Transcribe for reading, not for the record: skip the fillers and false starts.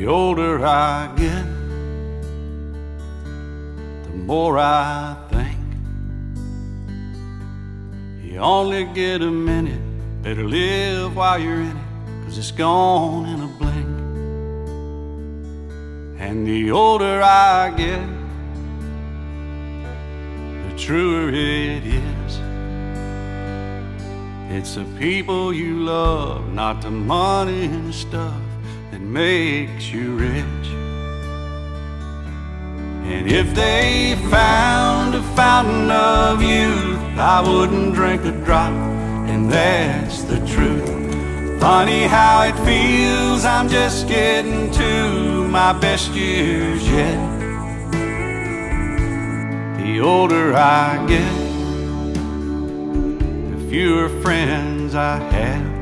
The older I get, the more I think you only get a minute. Better live while you're in it, 'cause it's gone in a blink. And the older I get, the truer it is. It's the people you love, not the money and the stuff that makes you rich. And if they found a fountain of youth, I wouldn't drink a drop, and that's the truth. Funny how it feels, I'm just getting to my best years yet. The older I get, the fewer friends I have.